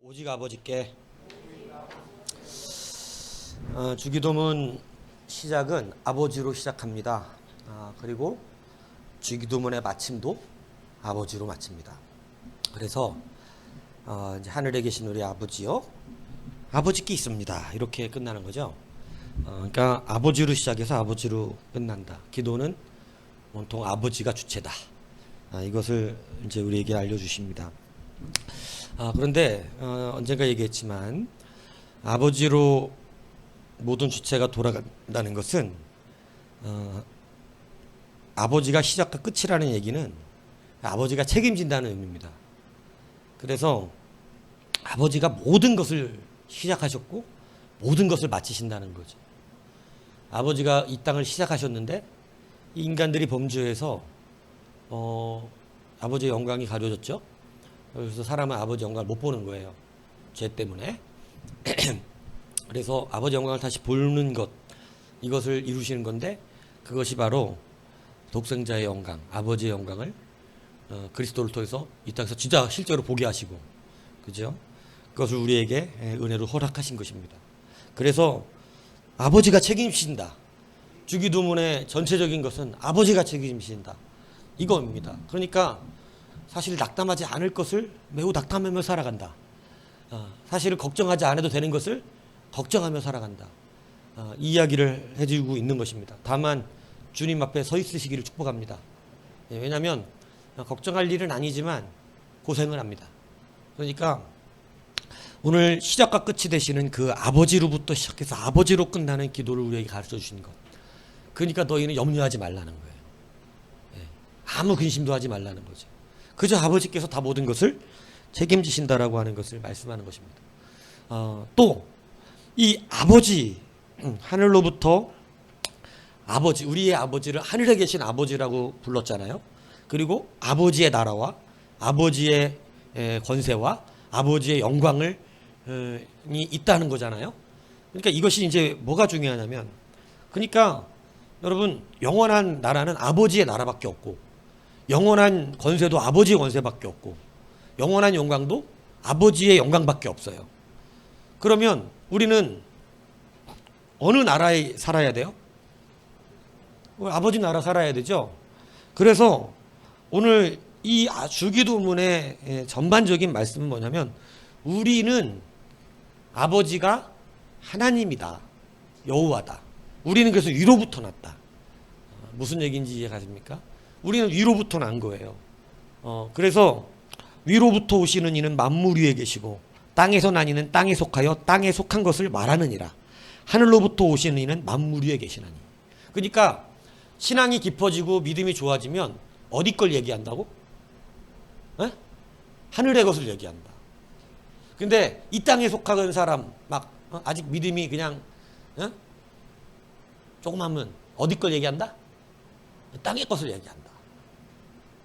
오직 아버지께. 주기도문 시작은 아버지로 시작합니다. 그리고 주기도문의 마침도 아버지로 마칩니다. 그래서 이제 하늘에 계신 우리 아버지요, 아버지께 있습니다, 이렇게 끝나는 거죠. 그러니까 아버지로 시작해서 아버지로 끝난다. 기도는 온통 아버지가 주체다. 이것을 이제 우리에게 알려주십니다. 그런데 언젠가 얘기했지만 아버지로 모든 주체가 돌아간다는 것은 아버지가 시작과 끝이라는 얘기는 아버지가 책임진다는 의미입니다. 그래서 아버지가 모든 것을 시작하셨고 모든 것을 마치신다는 거죠. 아버지가 이 땅을 시작하셨는데 이 인간들이 범죄해서 아버지의 영광이 가려졌죠. 그래서 사람은 아버지 영광을 못 보는 거예요, 죄 때문에. 그래서 아버지 영광을 다시 보는 것, 이것을 이루시는 건데, 그것이 바로 독생자의 영광, 아버지의 영광을 그리스도를 통해서 이 땅에서 진짜 실제로 보게 하시고, 그죠? 그것을 우리에게 은혜로 허락하신 것입니다. 그래서 아버지가 책임지신다. 주기도문의 전체적인 것은 아버지가 책임지신다, 이겁니다. 그러니까 사실 낙담하지 않을 것을 매우 낙담하며 살아간다. 사실은 걱정하지 않아도 되는 것을 걱정하며 살아간다. 이 이야기를 해주고 있는 것입니다. 다만 주님 앞에 서 있으시기를 축복합니다. 왜냐하면 걱정할 일은 아니지만 고생을 합니다. 그러니까 오늘 시작과 끝이 되시는 그 아버지로부터 시작해서 아버지로 끝나는 기도를 우리에게 가르쳐 주신 것. 그러니까 너희는 염려하지 말라는 거예요. 아무 근심도 하지 말라는 거죠. 그저 아버지께서 다 모든 것을 책임지신다라고 하는 것을 말씀하는 것입니다. 또 이 아버지, 하늘로부터 아버지, 우리의 아버지를 하늘에 계신 아버지라고 불렀잖아요. 그리고 아버지의 나라와 아버지의 권세와 아버지의 영광을 있다는 거잖아요. 그러니까 이것이 이제 뭐가 중요하냐면, 그러니까 여러분, 영원한 나라는 아버지의 나라밖에 없고, 영원한 권세도 아버지의 권세밖에 없고, 영원한 영광도 아버지의 영광밖에 없어요. 그러면 우리는 어느 나라에 살아야 돼요? 아버지 나라 살아야 되죠. 그래서 오늘 이 주기도문의 전반적인 말씀은 뭐냐면, 우리는 아버지가 하나님이다, 여호와다. 우리는 그래서 위로부터 났다. 무슨 얘기인지 이해가십니까? 우리는 위로부터 난 거예요. 그래서 위로부터 오시는 이는 만물 위에 계시고, 땅에서 난 이는 땅에 속하여 땅에 속한 것을 말하느니라. 하늘로부터 오시는 이는 만물 위에 계시나니. 그러니까 신앙이 깊어지고 믿음이 좋아지면 어디 걸 얘기한다고? 하늘의 것을 얘기한다. 근데 이 땅에 속한 사람, 막 아직 믿음이 그냥 조금 하면 어디 걸 얘기한다? 땅의 것을 얘기한다.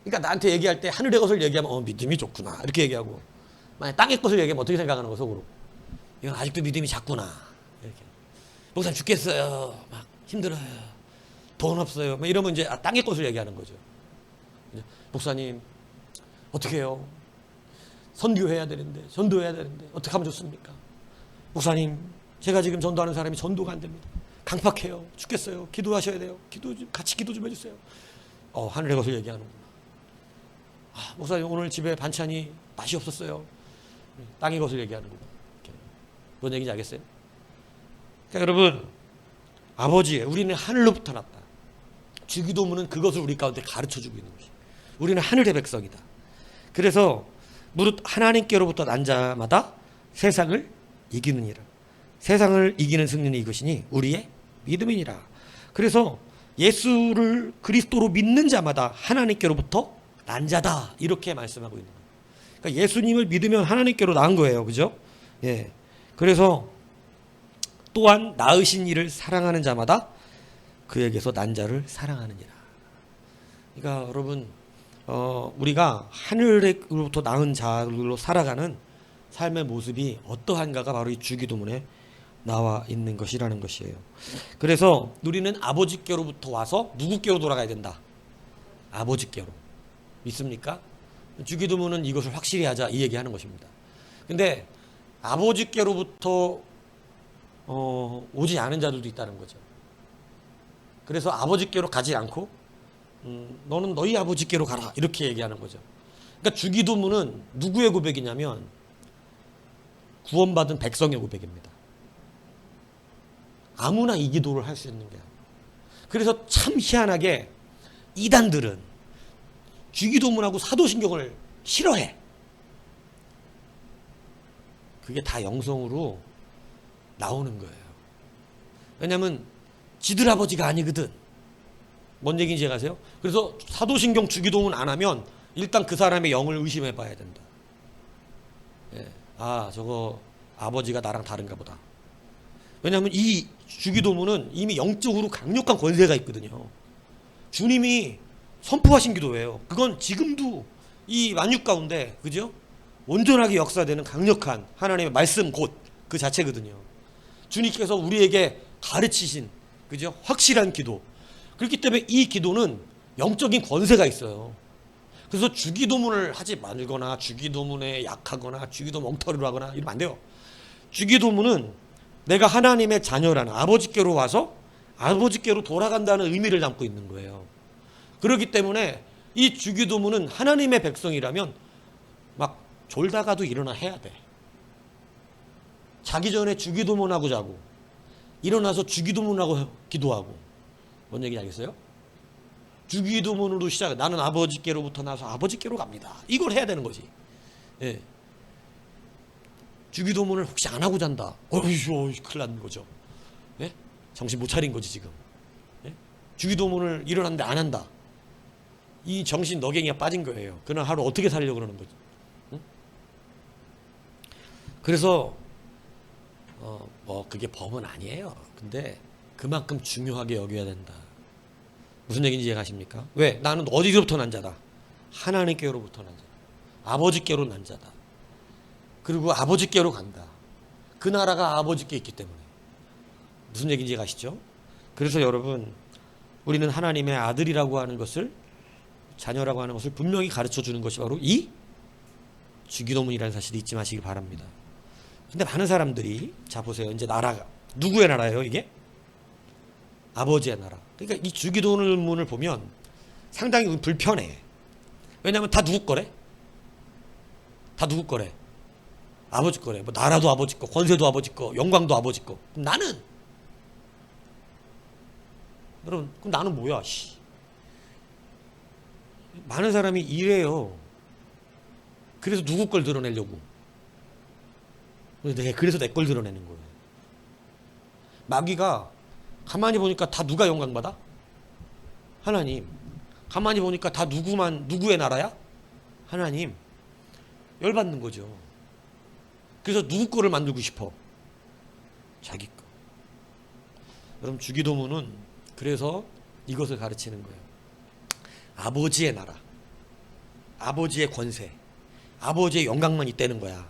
그러니까 나한테 얘기할 때 하늘의 것을 얘기하면 믿음이 좋구나, 이렇게 얘기하고, 만약 땅의 것을 얘기하면 어떻게 생각하는 거, 속으로? 이건 아직도 믿음이 작구나, 이렇게. 목사님 죽겠어요, 막 힘들어요, 돈 없어요, 막 이러면 이제 땅의 것을 얘기하는 거죠. 목사님 어떻게 해요? 선교해야 되는데, 전도해야 되는데 어떻게 하면 좋습니까? 목사님, 제가 지금 전도하는 사람이 전도가 안 됩니다. 강팍해요, 죽겠어요, 기도하셔야 돼요, 같이 기도 좀 해주세요. 하늘의 것을 얘기하는구나. 목사님, 오늘 집에 반찬이 맛이 없었어요. 땅의 것을 얘기하는구나. 뭔 얘기인지 알겠어요? 그러니까 여러분, 아버지, 우리는 하늘로부터 났다. 주기도문은 그것을 우리 가운데 가르쳐주고 있는 것이에요. 우리는 하늘의 백성이다. 그래서 무릇 하나님께로부터 난 자마다 세상을 이기느니라. 세상을 이기는 승리는 이것이니 우리의 믿음이니라. 그래서 예수를 그리스도로 믿는 자마다 하나님께로부터 난 자다, 이렇게 말씀하고 있는 거예요. 그러니까 예수님을 믿으면 하나님께로 나은 거예요, 그죠? 예. 그래서 또한 낳으신 이를 사랑하는 자마다 그에게서 난 자를 사랑하느니라. 그러니까 여러분, 우리가 하늘로부터 낳은 자로 살아가는 삶의 모습이 어떠한가가 바로 이 주기도문에 나와 있는 것이라는 것이에요. 그래서 우리는 아버지께로부터 와서 누구께로 돌아가야 된다? 아버지께로. 믿습니까? 주기도문은 이것을 확실히 하자, 이 얘기하는 것입니다. 근데 아버지께로부터 오지 않은 자들도 있다는 거죠. 그래서 아버지께로 가지 않고 너는 너희 아버지께로 가라 이렇게 얘기하는 거죠. 그러니까 주기도문은 누구의 고백이냐면 구원받은 백성의 고백입니다. 아무나 이 기도를 할 수 있는 게 아니에요. 그래서 참 희한하게 이단들은 주기도문하고 사도신경을 싫어해. 그게 다 영성으로 나오는 거예요. 왜냐하면 지들 아버지가 아니거든. 뭔 얘기인지 아세요? 그래서 사도신경 주기도문 안 하면 일단 그 사람의 영을 의심해 봐야 된다. 예. 아, 저거 아버지가 나랑 다른가 보다. 왜냐하면 이 주기도문은 이미 영적으로 강력한 권세가 있거든요. 주님이 선포하신 기도예요. 그건 지금도 이 만육 가운데, 그죠? 온전하게 역사되는 강력한 하나님의 말씀 곧 그 자체거든요. 주님께서 우리에게 가르치신, 그죠? 확실한 기도. 그렇기 때문에 이 기도는 영적인 권세가 있어요. 그래서 주기도문을 하지 말거나 주기도문에 약하거나 주기도문 엉터리로 하거나 이러면 안 돼요. 주기도문은 내가 하나님의 자녀라는 아버지께로 와서 아버지께로 돌아간다는 의미를 담고 있는 거예요. 그렇기 때문에 이 주기도문은 하나님의 백성이라면 막 졸다가도 일어나 해야 돼. 자기 전에 주기도문하고 자고 일어나서 주기도문하고 기도하고. 뭔 얘기인지 알겠어요? 주기도문으로 시작. 나는 아버지께로부터 나서 아버지께로 갑니다. 이걸 해야 되는 거지. 예. 주기도문을 혹시 안 하고 잔다. 어휴, 큰일 난 거죠. 예? 정신 못 차린 거지 지금. 예? 주기도문을 일어났는데 안 한다. 이 정신 너갱이가 빠진 거예요. 그날 하루 어떻게 살려고 그러는 거지. 응? 그래서 뭐 그게 법은 아니에요. 근데 그만큼 중요하게 여겨야 된다. 무슨 얘기인지 이해가십니까? 왜? 나는 어디로부터 난 자다. 하나님께로부터 난 자다. 아버지께로 난 자다. 그리고 아버지께로 간다. 그 나라가 아버지께 있기 때문에. 무슨 얘기인지 아시죠? 그래서 여러분, 우리는 하나님의 아들이라고 하는 것을, 자녀라고 하는 것을 분명히 가르쳐 주는 것이 바로 이 주기도문이라는 사실을 잊지 마시기 바랍니다. 근데 많은 사람들이, 자 보세요. 이제 나라가 누구의 나라예요 이게? 아버지의 나라. 그러니까 이 주기도문을 보면 상당히 불편해. 왜냐하면 다 누구 거래? 다 누구 거래? 아버지 거래. 뭐 나라도 아버지 거, 권세도 아버지 거, 영광도 아버지 거. 그럼 나는? 여러분, 그럼 나는 뭐야? 씨. 많은 사람이 이래요. 그래서 누구 걸 드러내려고. 그래서 내 걸 드러내는 거예요. 마귀가 가만히 보니까 다 누가 영광받아? 하나님. 가만히 보니까 다 누구의 나라야? 하나님. 열받는 거죠. 그래서 누구 거를 만들고 싶어? 자기 거. 여러분, 주기도문은 그래서 이것을 가르치는 거예요. 아버지의 나라, 아버지의 권세, 아버지의 영광만 있다는 거야.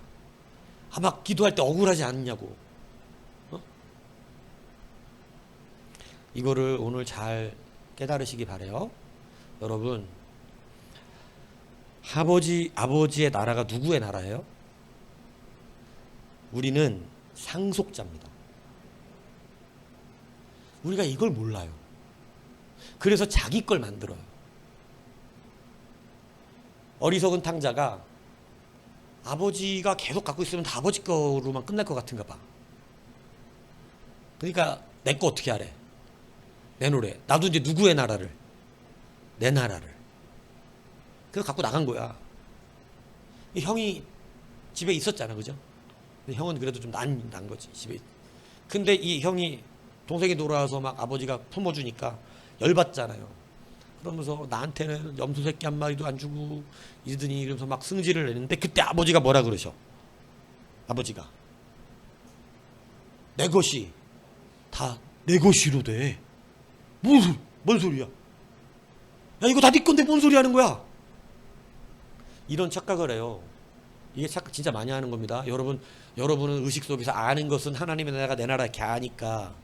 막 기도할 때 억울하지 않냐고. 이거를 오늘 잘 깨달으시기 바래요. 여러분, 아버지의 나라가 누구의 나라예요? 우리는 상속자입니다. 우리가 이걸 몰라요. 그래서 자기 걸 만들어요. 어리석은 탕자가 아버지가 계속 갖고 있으면 다 아버지 거로만 끝날 것 같은가 봐. 그러니까 내 거 어떻게 하래? 내놓으래. 나도 이제 누구의 나라를? 내 나라를. 그래서 갖고 나간 거야. 형이 집에 있었잖아, 그죠? 형은 그래도 좀 난 거지, 집에. 근데 이 형이, 동생이 돌아와서 막 아버지가 품어주니까 열받잖아요. 그러면서 나한테는 염소 새끼 한 마리도 안 주고 이러더니 이러면서 막 승질을 내는데, 그때 아버지가 뭐라 그러셔? 아버지가 내 것이 다 내 것이로 돼. 뭔 소리야? 야, 이거 다 네 건데 뭔 소리 하는 거야? 이런 착각을 해요. 이게 착각 진짜 많이 하는 겁니다. 여러분은 의식 속에서 아는 것은 하나님의 나라가 내 나라 이렇게 아니까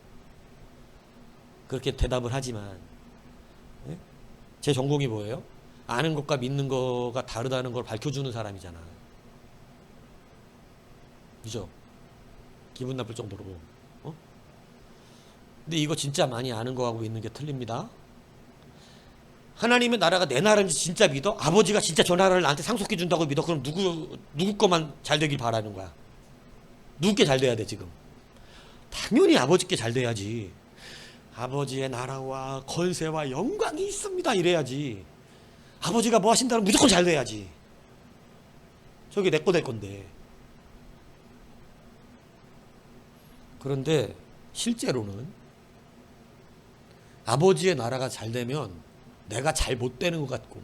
그렇게 대답을 하지만, 네? 제 전공이 뭐예요? 아는 것과 믿는 거가 다르다는 걸 밝혀주는 사람이잖아. 그죠? 기분 나쁠 정도로. 근데 이거 진짜 많이 아는 거하고 있는 게 틀립니다. 하나님의 나라가 내 나라인지 진짜 믿어? 아버지가 진짜 저 나라를 나한테 상속해 준다고 믿어? 그럼 누구 거만 잘 되길 바라는 거야? 누구께 잘 돼야 돼 지금? 당연히 아버지께 잘 돼야지. 아버지의 나라와 권세와 영광이 있습니다 이래야지. 아버지가 뭐 하신다면 무조건 잘 돼야지. 저게 내 거 될 건데. 그런데 실제로는 아버지의 나라가 잘 되면 내가 잘 못 되는 것 같고,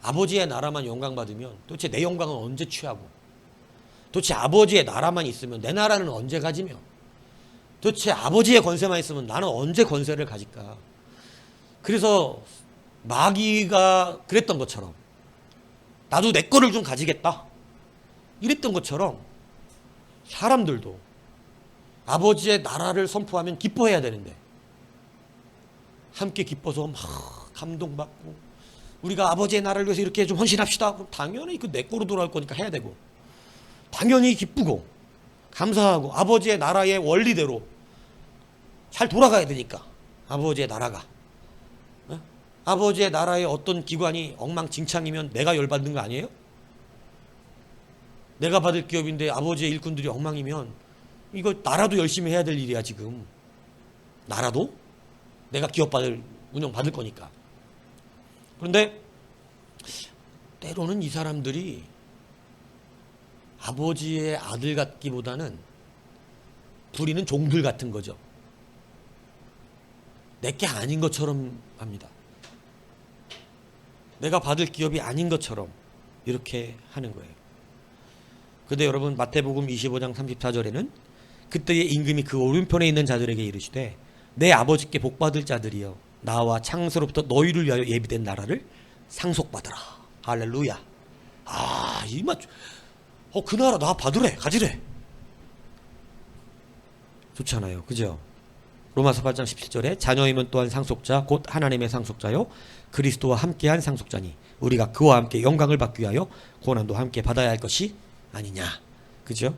아버지의 나라만 영광 받으면 도대체 내 영광은 언제 취하고, 도대체 아버지의 나라만 있으면 내 나라는 언제 가지며, 도대체 아버지의 권세만 있으면 나는 언제 권세를 가질까. 그래서 마귀가 그랬던 것처럼 나도 내 거를 좀 가지겠다 이랬던 것처럼 사람들도 아버지의 나라를 선포하면 기뻐해야 되는데 함께 기뻐서 막 감동받고 우리가 아버지의 나라를 위해서 이렇게 좀 헌신합시다. 그럼 당연히 그 내 거로 돌아올 거니까 해야 되고, 당연히 기쁘고 감사하고 아버지의 나라의 원리대로 잘 돌아가야 되니까. 아버지의 나라가, 아버지의 나라의 어떤 기관이 엉망진창이면 내가 열받는 거 아니에요? 내가 받을 기업인데 아버지의 일꾼들이 엉망이면 이거 나라도 열심히 해야 될 일이야 지금. 나라도 내가 기업 운영 받을 거니까. 그런데 때로는 이 사람들이 아버지의 아들 같기보다는 부리는 종들 같은 거죠. 내게 아닌 것처럼 합니다. 내가 받을 기업이 아닌 것처럼 이렇게 하는 거예요. 그런데 여러분 마태복음 25장 34절에는 그때의 임금이 그 오른편에 있는 자들에게 이르시되 내 아버지께 복받을 자들이여 나와 창세로부터 너희를 위하여 예비된 나라를 상속받으라. 할렐루야. 그 나라 나 받으래, 가지래. 좋잖아요, 그죠? 로마서 8장 17절에 자녀이면 또한 상속자 곧 하나님의 상속자요 그리스도와 함께한 상속자니 우리가 그와 함께 영광을 받기 위하여 고난도 함께 받아야 할 것이 아니냐. 그죠?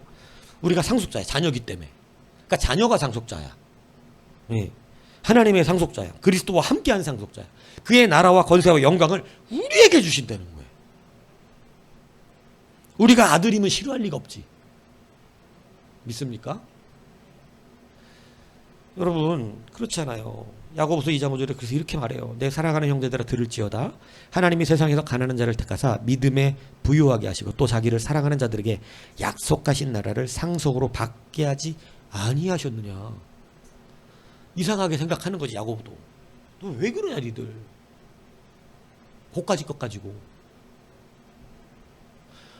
우리가 상속자야, 자녀기 때문에. 그러니까 자녀가 상속자야. 예. 하나님의 상속자야. 그리스도와 함께한 상속자야. 그의 나라와 권세와 영광을 우리에게 주신다는 거예요. 우리가 아들이면 싫어할 리가 없지. 믿습니까? 여러분 그렇잖아요. 야고보서 2장 5절에 그래서 이렇게 말해요. 내 사랑하는 형제들아 들을지어다. 하나님이 세상에서 가난한 자를 택하사 믿음에 부유하게 하시고 또 자기를 사랑하는 자들에게 약속하신 나라를 상속으로 받게 하지 아니하셨느냐. 이상하게 생각하는 거지 야고보도. 너 왜 그러냐 니들. 고까지 것 가지고.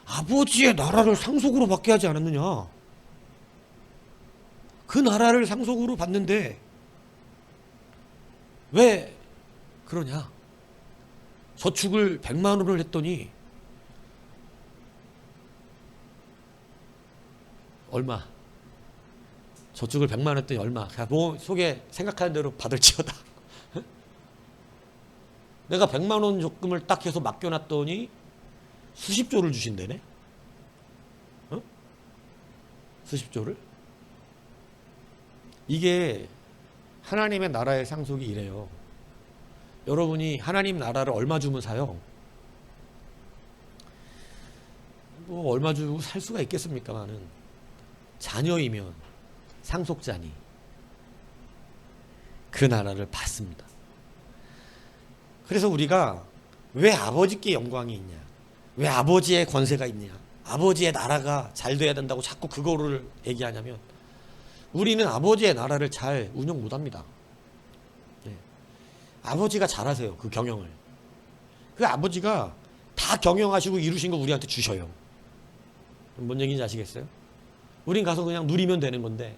아버지의 나라를 상속으로 받게 하지 않았느냐. 그 나라를 상속으로 받는데 왜 그러냐. 저축을 100만 원을 했더니 얼마? 저축을 100만 원 했더니 얼마? 뭐 속에 생각하는 대로 받을지어다. 내가 100만 원 적금을 딱 해서 맡겨놨더니 수십조를 주신다네. 수십조를? 이게 하나님의 나라의 상속이 이래요. 여러분이 하나님 나라를 얼마 주면 사요? 뭐 얼마 주고 살 수가 있겠습니까만은 자녀이면 상속자니 그 나라를 받습니다. 그래서 우리가 왜 아버지께 영광이 있냐, 왜 아버지의 권세가 있냐, 아버지의 나라가 잘 돼야 된다고 자꾸 그거를 얘기하냐면 우리는 아버지의 나라를 잘 운영 못합니다. 네. 아버지가 잘하세요. 그 경영을. 그 아버지가 다 경영하시고 이루신 거 우리한테 주셔요. 뭔 얘기인지 아시겠어요? 우린 가서 그냥 누리면 되는 건데,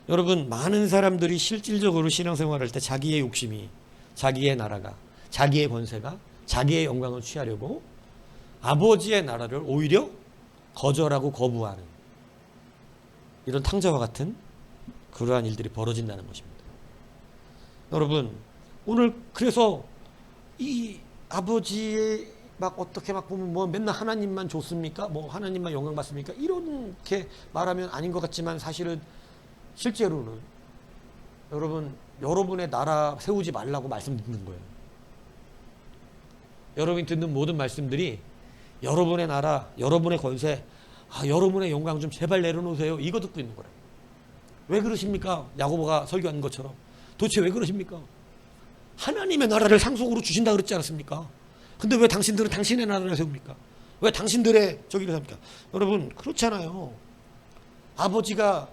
여러분 많은 사람들이 실질적으로 신앙생활할 때 자기의 욕심이, 자기의 나라가, 자기의 권세가, 자기의 영광을 취하려고 아버지의 나라를 오히려 거절하고 거부하는 이런 탕자와 같은 그러한 일들이 벌어진다는 것입니다. 여러분 오늘 그래서 이 아버지의 막 어떻게 막 보면 뭐 맨날 하나님만 좋습니까? 뭐 하나님만 영광 받습니까? 이렇게 말하면 아닌 것 같지만 사실은 실제로는 여러분, 여러분의 나라 세우지 말라고 말씀 듣는 거예요. 여러분이 듣는 모든 말씀들이 여러분의 나라, 여러분의 권세, 여러분의 영광 좀 제발 내려놓으세요. 이거 듣고 있는 거예요. 왜 그러십니까? 야고보가 설교한 것처럼. 도대체 왜 그러십니까? 하나님의 나라를 상속으로 주신다 그랬지 않았습니까? 근데 왜 당신들은 당신의 나라를 세웁니까? 왜 당신들의 저기를 세웁니까? 여러분, 그렇잖아요. 아버지가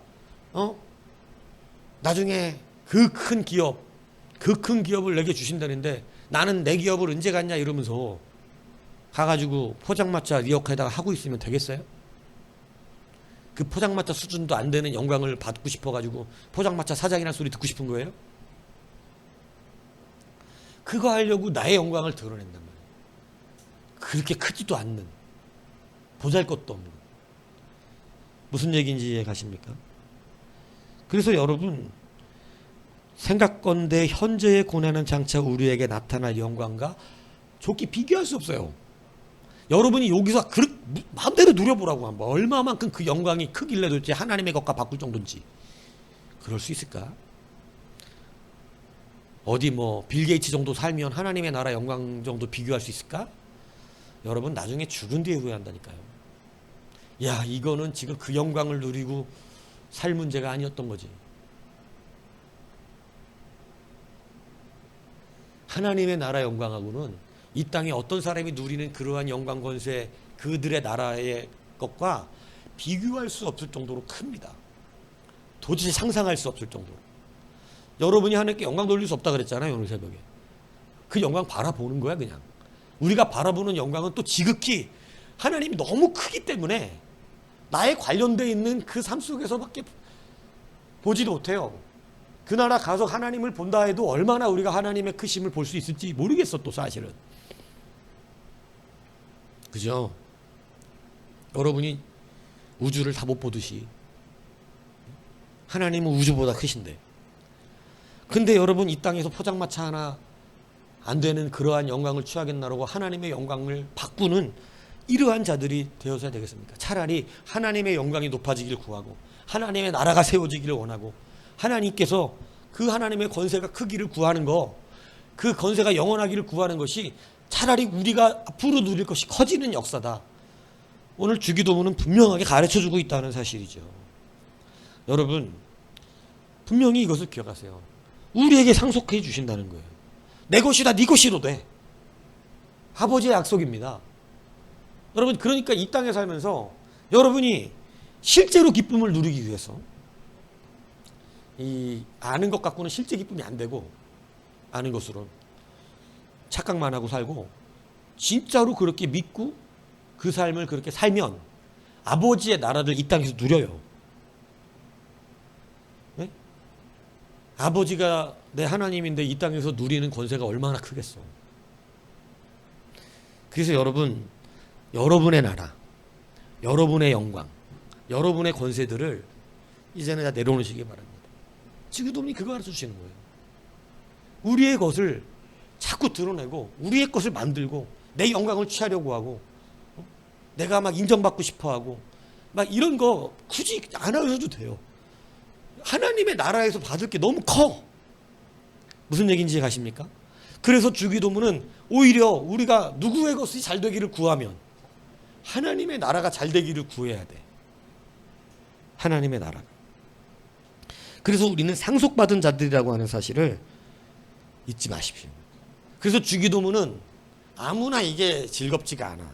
나중에 그 큰 기업을 내게 주신다는데 나는 내 기업을 언제 갖냐 이러면서 가가지고 포장마차 리어카에다가 하고 있으면 되겠어요? 그 포장마차 수준도 안 되는 영광을 받고 싶어가지고 포장마차 사장이라는 소리 듣고 싶은 거예요? 그거 하려고 나의 영광을 드러낸단 말이에요. 그렇게 크지도 않는, 보잘것도 없는. 무슨 얘기인지 이해 가십니까? 그래서 여러분, 생각건대 현재의 고난은 장차 우리에게 나타날 영광과 좋게 비교할 수 없어요. 여러분이 여기서 마음대로 누려보라고 한번. 얼마만큼 그 영광이 크길래 도대체 하나님의 것과 바꿀 정도인지. 그럴 수 있을까? 어디 뭐 빌 게이츠 정도 살면 하나님의 나라 영광 정도 비교할 수 있을까? 여러분, 나중에 죽은 뒤에 후회한다니까요. 야, 이거는 지금 그 영광을 누리고 살 문제가 아니었던 거지. 하나님의 나라 영광하고는 이 땅에 어떤 사람이 누리는 그러한 영광 권세, 그들의 나라의 것과 비교할 수 없을 정도로 큽니다. 도저히 상상할 수 없을 정도로. 여러분이 하나님께 영광 돌릴 수 없다 그랬잖아요, 오늘 새벽에. 그 영광 바라보는 거야, 그냥. 우리가 바라보는 영광은 또 지극히 하나님이 너무 크기 때문에 나에 관련되어 있는 그 삶 속에서밖에 보지도 못해요. 그 나라 가서 하나님을 본다 해도 얼마나 우리가 하나님의 크심을 볼 수 있을지 모르겠어, 또 사실은. 그죠? 여러분이 우주를 다 못 보듯이 하나님은 우주보다 크신데, 근데 여러분 이 땅에서 포장마차 하나 안 되는 그러한 영광을 취하겠나라고 하나님의 영광을 바꾸는 이러한 자들이 되어서야 되겠습니까? 차라리 하나님의 영광이 높아지기를 구하고 하나님의 나라가 세워지기를 원하고 하나님께서 그 하나님의 권세가 크기를 구하는 거, 그 권세가 영원하기를 구하는 것이 차라리 우리가 앞으로 누릴 것이 커지는 역사다. 오늘 주기도문은 분명하게 가르쳐주고 있다는 사실이죠. 여러분, 분명히 이것을 기억하세요. 우리에게 상속해 주신다는 거예요. 내 것이다, 네 것이로 돼. 아버지의 약속입니다. 여러분, 그러니까 이 땅에 살면서 여러분이 실제로 기쁨을 누리기 위해서 이 아는 것 갖고는 실제 기쁨이 안 되고, 아는 것으로 착각만 하고 살고 진짜로 그렇게 믿고 그 삶을 그렇게 살면 아버지의 나라를 이 땅에서 누려요. 네? 아버지가 내 하나님인데 이 땅에서 누리는 권세가 얼마나 크겠어. 그래서 여러분, 여러분의 나라, 여러분의 영광, 여러분의 권세들을 이제는 다 내려놓으시기 바랍니다. 지금도 그거 가르쳐 주시는 거예요. 우리의 것을 자꾸 드러내고 우리의 것을 만들고 내 영광을 취하려고 하고 내가 막 인정받고 싶어하고 막 이런 거 굳이 안 하셔도 돼요. 하나님의 나라에서 받을 게 너무 커. 무슨 얘기인지 가십니까? 그래서 주기도문은 오히려 우리가 누구의 것이 잘 되기를 구하면 하나님의 나라가 잘 되기를 구해야 돼. 하나님의 나라. 그래서 우리는 상속받은 자들이라고 하는 사실을 잊지 마십시오. 그래서 주기도문은 아무나 이게 즐겁지가 않아.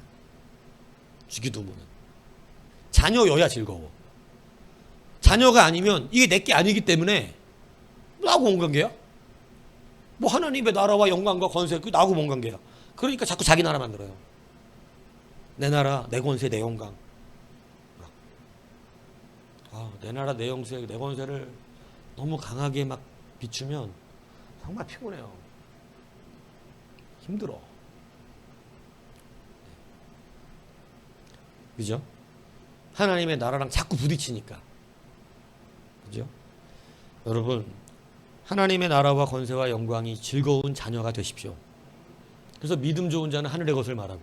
주기도문은 자녀여야 즐거워. 자녀가 아니면 이게 내게 아니기 때문에 나하고 뭔 관계야? 뭐 하나님의 나라와 영광과 권세, 그 나하고 뭔 관계야? 그러니까 자꾸 자기 나라 만들어요. 내 나라, 내 권세, 내 영광. 내 나라, 내 영세, 내 권세를 너무 강하게 막 비추면 정말 피곤해요. 힘들어. 그죠? 하나님의 나라랑 자꾸 부딪히니까. 그죠? 여러분, 하나님의 나라와 권세와 영광이 즐거운 자녀가 되십시오. 그래서 믿음 좋은 자는 하늘의 것을 말하고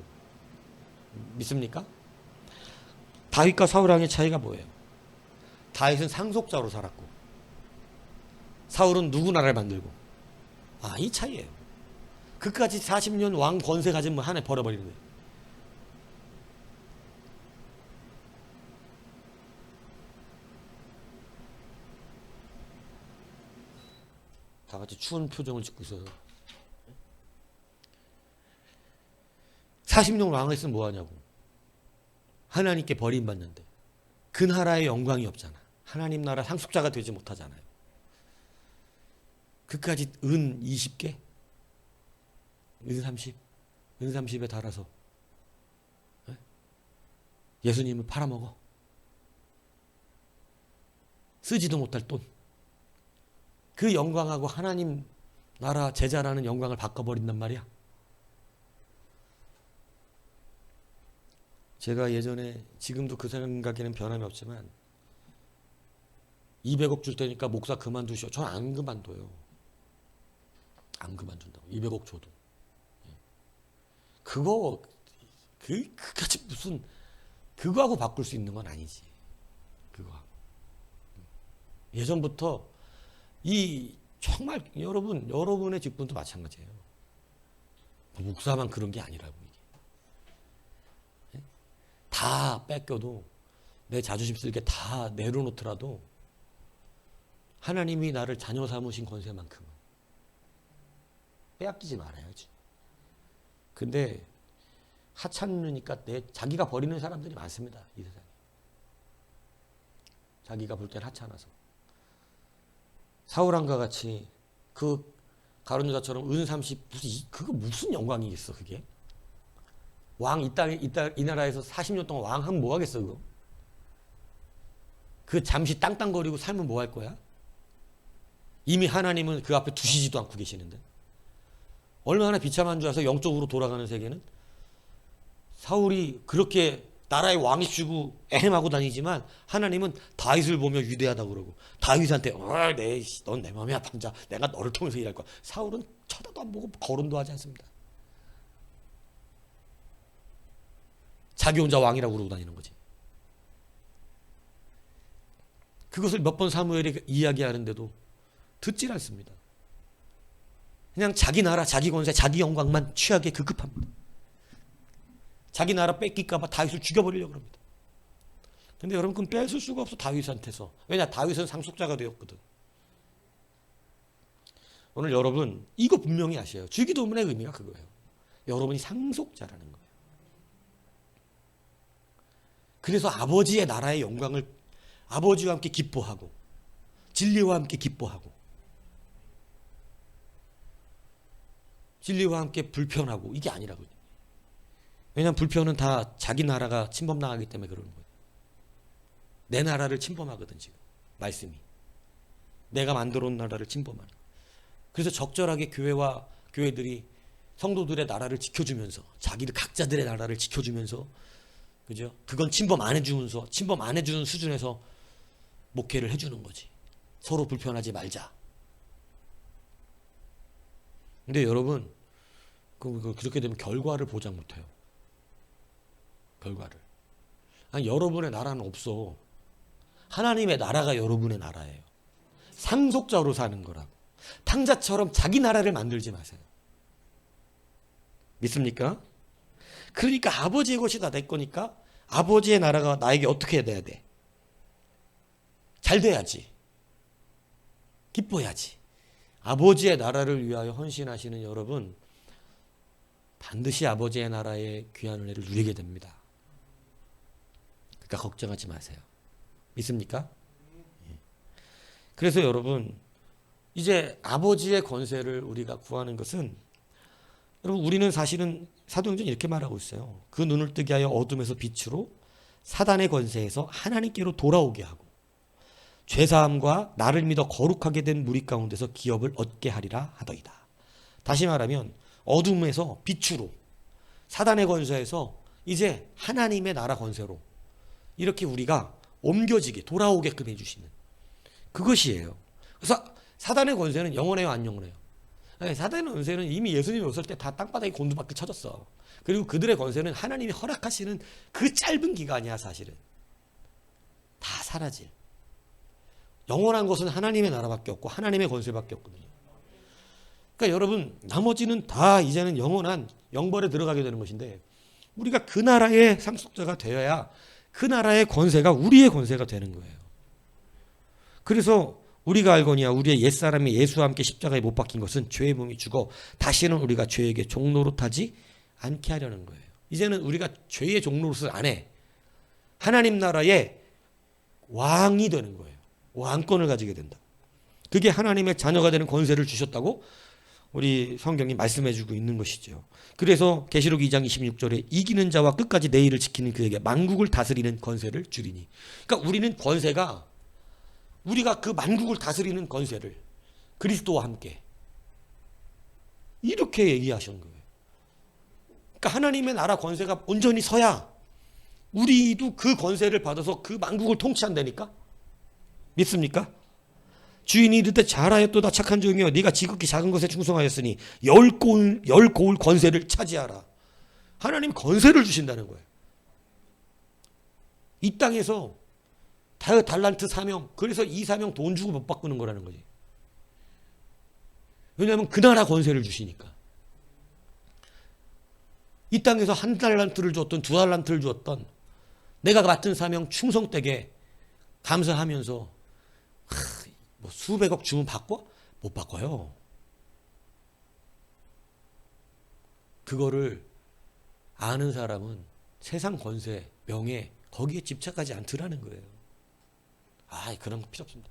믿습니까? 다윗과 사울 왕의 차이가 뭐예요? 다윗은 상속자로 살았고 사울은 누구 나라를 만들고. 이 차이예요. 그까지 40년 왕 권세 가진 뭐 한 해 벌어버리는 거예요. 다 같이 추운 표정을 짓고 있어서. 40년 왕을 했으면 뭐하냐고. 하나님께 버림받는데 그 나라의 영광이 없잖아. 하나님 나라 상속자가 되지 못하잖아요. 그까지 은 20개? 은 30? 은 30에 달아서 예수님을 팔아먹어. 쓰지도 못할 돈. 그 영광하고 하나님 나라 제자라는 영광을 바꿔버린단 말이야. 제가 예전에, 지금도 그 생각에는 변함이 없지만 200억 줄 테니까 목사 그만두시오. 저는 안 그만둬요. 안 그만둔다고. 200억 줘도. 그까지 무슨, 그거하고 바꿀 수 있는 건 아니지. 그거하고. 예전부터 정말 여러분의 직분도 마찬가지예요. 목사만 그런 게 아니라고. 이게. 다 뺏겨도, 내 자존심 쓸게 다 내려놓더라도 하나님이 나를 자녀 삼으신 권세만큼은 빼앗기지 말아야지. 근데 하찮으니까 자기가 버리는 사람들이 많습니다. 이 세상에. 자기가 볼 땐 하찮아서. 사울왕과 같이 그 가룟 유다처럼 은 30, 그거 무슨 영광이 있어 그게? 왕 이 나라에서 40년 동안 왕 하면 뭐 하겠어 그거? 그 잠시 땅땅거리고 살면 뭐 할 거야? 이미 하나님은 그 앞에 두시지도 않고 계시는데. 얼마나 비참한 줄 아서 영적으로 돌아가는 세계는. 사울이 그렇게 나라의 왕이시고 애행하고 다니지만 하나님은 다윗을 보며 위대하다고 그러고, 다윗한테 넌 내 맘이야 당자, 내가 너를 통해서 일할 거야. 사울은 쳐다도 안 보고 거론도 하지 않습니다. 자기 혼자 왕이라고 그러고 다니는 거지. 그것을 몇 번 사무엘이 이야기하는데도 듣질 않습니다. 그냥 자기 나라, 자기 권세, 자기 영광만 취하게 급급합니다. 자기 나라 뺏길까 봐 다윗을 죽여버리려고 합니다. 근데 여러분 그건 뺏을 수가 없어 다윗한테서. 왜냐? 다윗은 상속자가 되었거든. 오늘 여러분 이거 분명히 아셔요. 주기도문의 의미가 그거예요. 여러분이 상속자라는 거예요. 그래서 아버지의 나라의 영광을 아버지와 함께 기뻐하고 진리와 함께 기뻐하고 진리와 함께 불편하고 이게 아니라고요. 왜냐하면 불편은 다 자기 나라가 침범당하기 때문에 그러는 거예요. 내 나라를 침범하거든 지금 말씀이. 내가 만들어 온 나라를 침범하는. 그래서 적절하게 교회와 교회들이 성도들의 나라를 지켜주면서 자기들 각자들의 나라를 지켜주면서, 그죠? 그건 침범 안 해주면서, 침범 안 해주는 수준에서 목회를 해주는 거지. 서로 불편하지 말자. 근데 여러분 그렇게 되면 결과를 보장 못해요. 결과를. 아니, 여러분의 나라는 없어. 하나님의 나라가 여러분의 나라예요. 상속자로 사는 거라고. 탕자처럼 자기 나라를 만들지 마세요. 믿습니까? 그러니까 아버지의 것이 다 내 거니까 아버지의 나라가 나에게 어떻게 돼야 돼? 잘 돼야지. 기뻐야지. 아버지의 나라를 위하여 헌신하시는 여러분, 반드시 아버지의 나라의 귀한 은혜를 누리게 됩니다. 그러니까 걱정하지 마세요. 믿습니까? 그래서 여러분, 이제 아버지의 권세를 우리가 구하는 것은, 여러분 우리는 사실은 사도행전이 이렇게 말하고 있어요. 그 눈을 뜨게 하여 어둠에서 빛으로 사단의 권세에서 하나님께로 돌아오게 하고 죄사함과 나를 믿어 거룩하게 된 무리 가운데서 기업을 얻게 하리라 하더이다. 다시 말하면 어둠에서 빛으로, 사단의 권세에서 이제 하나님의 나라 권세로 이렇게 우리가 옮겨지게 돌아오게끔 해주시는 그것이에요. 그래서 사단의 권세는 영원해요, 안 영원해요? 아니, 사단의 권세는 이미 예수님이 오실 때 다 땅바닥에 곤두박질 쳐졌어. 그리고 그들의 권세는 하나님이 허락하시는 그 짧은 기간이야. 사실은 다 사라질. 영원한 것은 하나님의 나라밖에 없고 하나님의 권세밖에 없거든요. 그러니까 여러분, 나머지는 다 이제는 영원한 영벌에 들어가게 되는 것인데, 우리가 그 나라의 상속자가 되어야 그 나라의 권세가 우리의 권세가 되는 거예요. 그래서 우리가 알거니와 우리의 옛사람이 예수와 함께 십자가에 못 박힌 것은 죄의 몸이 죽어 다시는 우리가 죄에게 종노릇하지 않게 하려는 거예요. 이제는 우리가 죄의 종노릇을 안 해. 하나님 나라의 왕이 되는 거예요. 왕권을 가지게 된다. 그게 하나님의 자녀가 되는 권세를 주셨다고 우리 성경이 말씀해 주고 있는 것이죠. 그래서 계시록 2장 26절에 이기는 자와 끝까지 내 일을 지키는 그에게 만국을 다스리는 권세를 주리니. 그러니까 우리는 권세가, 우리가 그 만국을 다스리는 권세를 그리스도와 함께, 이렇게 얘기하신 거예요. 그러니까 하나님의 나라 권세가 온전히 서야 우리도 그 권세를 받아서 그 만국을 통치한다니까. 믿습니까? 주인이 이르되 잘하였도다 착한 종이여, 네가 지극히 작은 것에 충성하였으니 열 고울 권세를 차지하라. 하나님 권세를 주신다는 거예요. 이 땅에서 달란트 사명, 그래서 이 사명 돈 주고 못 바꾸는 거라는 거지. 왜냐하면 그 나라 권세를 주시니까. 이 땅에서 한 달란트를 주었던 두 달란트를 주었던 내가 맡은 사명 충성되게 감사하면서 뭐 수백억 주면 바꿔? 못 바꿔요. 그거를 아는 사람은 세상 권세, 명예 거기에 집착하지 않더라는 거예요. 그런 거 필요 없습니다.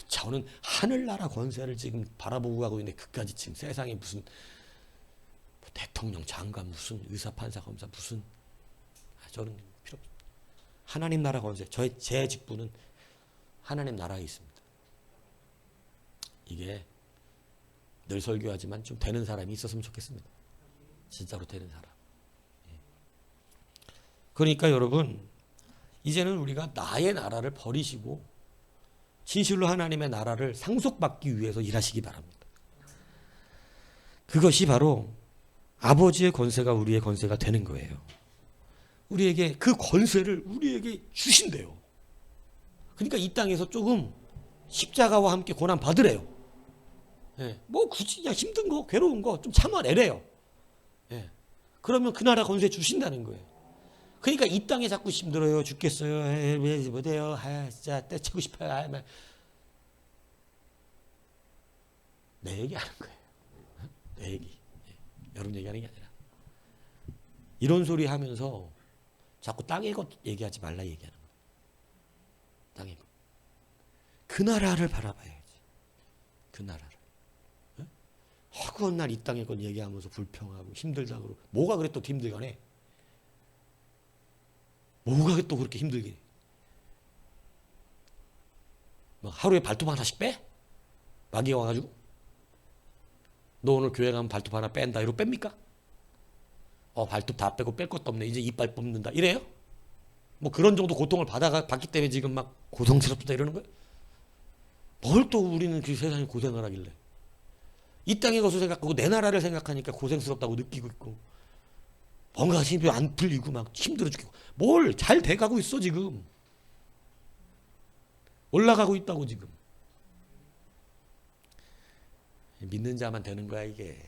저는 하늘나라 권세를 지금 바라보고 가고 있는데 그까지 지금 세상에 무슨 뭐 대통령, 장관, 무슨 의사, 판사, 검사 무슨, 저는 필요 없습니다. 하나님 나라 권세, 제 직분은 하나님 나라에 있습니다. 이게 늘 설교하지만 좀 되는 사람이 있었으면 좋겠습니다. 진짜로 되는 사람. 그러니까 여러분, 이제는 우리가 나의 나라를 버리시고 진실로 하나님의 나라를 상속받기 위해서 일하시기 바랍니다. 그것이 바로 아버지의 권세가 우리의 권세가 되는 거예요. 우리에게 그 권세를 우리에게 주신대요. 그러니까 이 땅에서 조금 십자가와 함께 고난 받으래요. 뭐 굳이 그냥 힘든 거, 괴로운 거 좀 참아내래요. 그러면 그 나라 권세 주신다는 거예요. 그러니까 이 땅에 자꾸 힘들어요, 죽겠어요, 왜 못해요, 진짜 때치고 싶어요. 내 얘기하는 거예요. 내 얘기. 여러분 얘기하는 게 아니라. 이런 소리 하면서 자꾸 땅의 것 얘기하지 말라 얘기하는 거예요. 땅의 것. 그 나라를 바라봐야지. 그 나라를. 허구한 날 이 땅의 것 얘기하면서 불평하고 힘들다고. 뭐가 그래 또 힘들가네. 뭐가 또 그렇게 힘들게. 뭐 하루에 발톱 하나씩 빼? 마귀가 와가지고 너 오늘 교회 가면 발톱 하나 뺀다 이러고 뺍니까? 발톱 다 빼고 뺄 것도 없네, 이제 이빨 뽑는다 이래요? 뭐 그런 정도 고통을 받기 때문에 지금 막 고통스럽다 이러는 거예요? 뭘 또 우리는 그 세상에 고생을 하길래. 이 땅의 것을 생각하고 내 나라를 생각하니까 고생스럽다고 느끼고 있고, 뭔가 힘이 안 풀리고 막 힘들어 죽겠고. 뭘 잘 돼가고 있어 지금. 올라가고 있다고 지금. 믿는 자만 되는 거야 이게.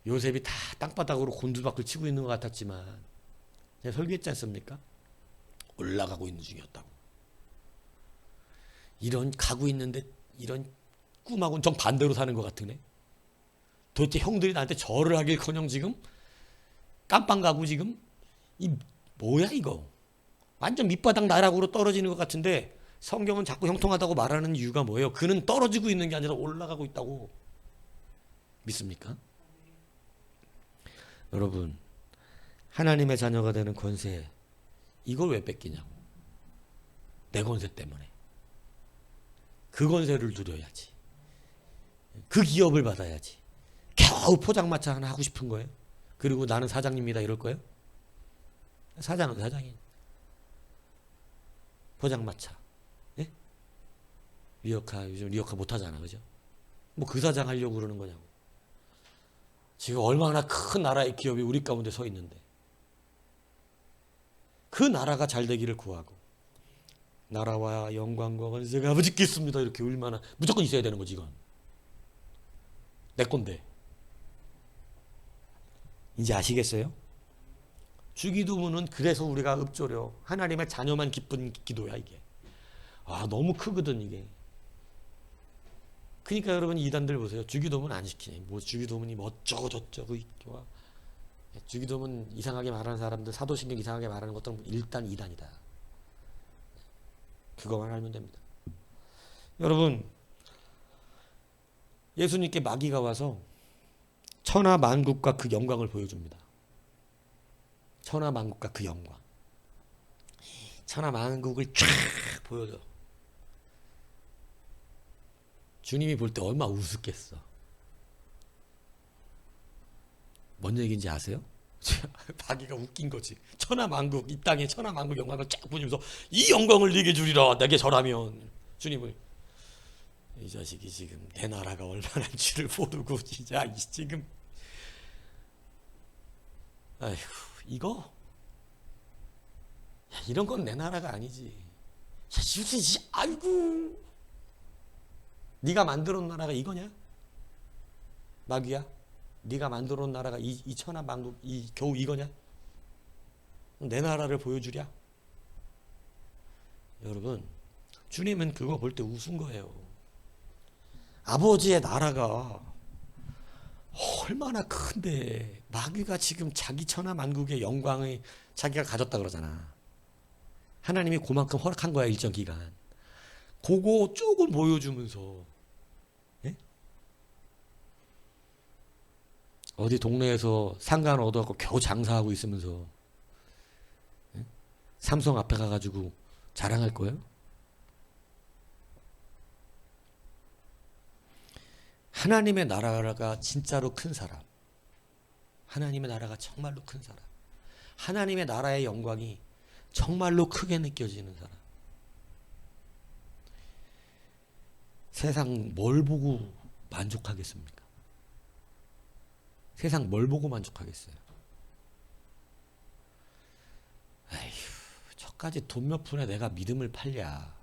요셉이 다 땅바닥으로 곤두박질 치고 있는 것 같았지만 제가 설교했지 않습니까? 올라가고 있는 중이었다고. 이런 가고 있는데 이런 꿈하고는 정반대로 사는 것 같으네. 도대체 형들이 나한테 절을 하길커녕 지금 깜빵 가고 지금 이 뭐야 이거. 완전 밑바닥 나락으로 떨어지는 것 같은데 성경은 자꾸 형통하다고 말하는 이유가 뭐예요? 그는 떨어지고 있는 게 아니라 올라가고 있다고. 믿습니까? 여러분, 하나님의 자녀가 되는 권세, 이걸 왜 뺏기냐고. 내 권세 때문에. 그 권세를 누려야지. 그 기업을 받아야지. 겨우 포장마차 하나 하고 싶은 거예요. 그리고 나는 사장님이다 이럴 거예요. 사장은 사장이. 포장마차. 예? 리어카, 요즘 리어카 못하잖아, 그죠? 뭐 그 사장 하려고 그러는 거냐고. 지금 얼마나 큰 나라의 기업이 우리 가운데 서 있는데 그 나라가 잘 되기를 구하고 나라와 영광과 권세가 아버지께 있습니다 이렇게 얼마나 무조건 있어야 되는 거지. 이건 내 건데. 이제 아시겠어요? 주기도문은 그래서 우리가 읊조려 하나님의 자녀만 기쁜 기도야 이게. 아 너무 크거든 이게. 그러니까 여러분 이단들 보세요. 주기도문 안 시키네. 뭐 주기도문이 뭐 어쩌고 저쩌고 있기와. 주기도문 이상하게 말하는 사람들, 사도신경 이상하게 말하는 것들은 일단 이단이다. 그거만 알면 됩니다. 여러분 예수님께 마귀가 와서 천하 만국과 그 영광을 보여줍니다. 천하 만국과 그 영광. 천하 만국을 쫙 보여줘. 주님이 볼 때 얼마나 우습겠어. 뭔 얘기인지 아세요? 마귀가 웃긴 거지. 천하 만국, 이 땅에 천하 만국 영광을 쫙 보면서 이 영광을 네게 주리라 내게 절하면. 주님을 이 자식이 지금 내 나라가 얼마나 지를 모르고 진짜 지금 아이고 이거 야, 이런 건 내 나라가 아니지. 야, 진짜 아이고 네가 만들어 놓은 나라가 이거냐? 마귀야? 네가 만들어 놓은 나라가 이 천하 만국 이 겨우 이거냐? 내 나라를 보여주랴? 여러분 주님은 그거 볼 때 웃은 거예요. 아버지의 나라가 얼마나 큰데 마귀가 지금 자기 천하 만국의 영광을 자기가 가졌다 그러잖아. 하나님이 그만큼 허락한 거야 일정 기간. 그거 조금 보여주면서 예? 어디 동네에서 상가 얻어갖고 겨우 장사하고 있으면서 예? 삼성 앞에 가가지고 자랑할 거예요? 하나님의 나라가 진짜로 큰 사람, 하나님의 나라가 정말로 큰 사람, 하나님의 나라의 영광이 정말로 크게 느껴지는 사람. 세상 뭘 보고 만족하겠습니까? 세상 뭘 보고 만족하겠어요? 에휴, 저까지 돈 몇 푼에 내가 믿음을 팔랴.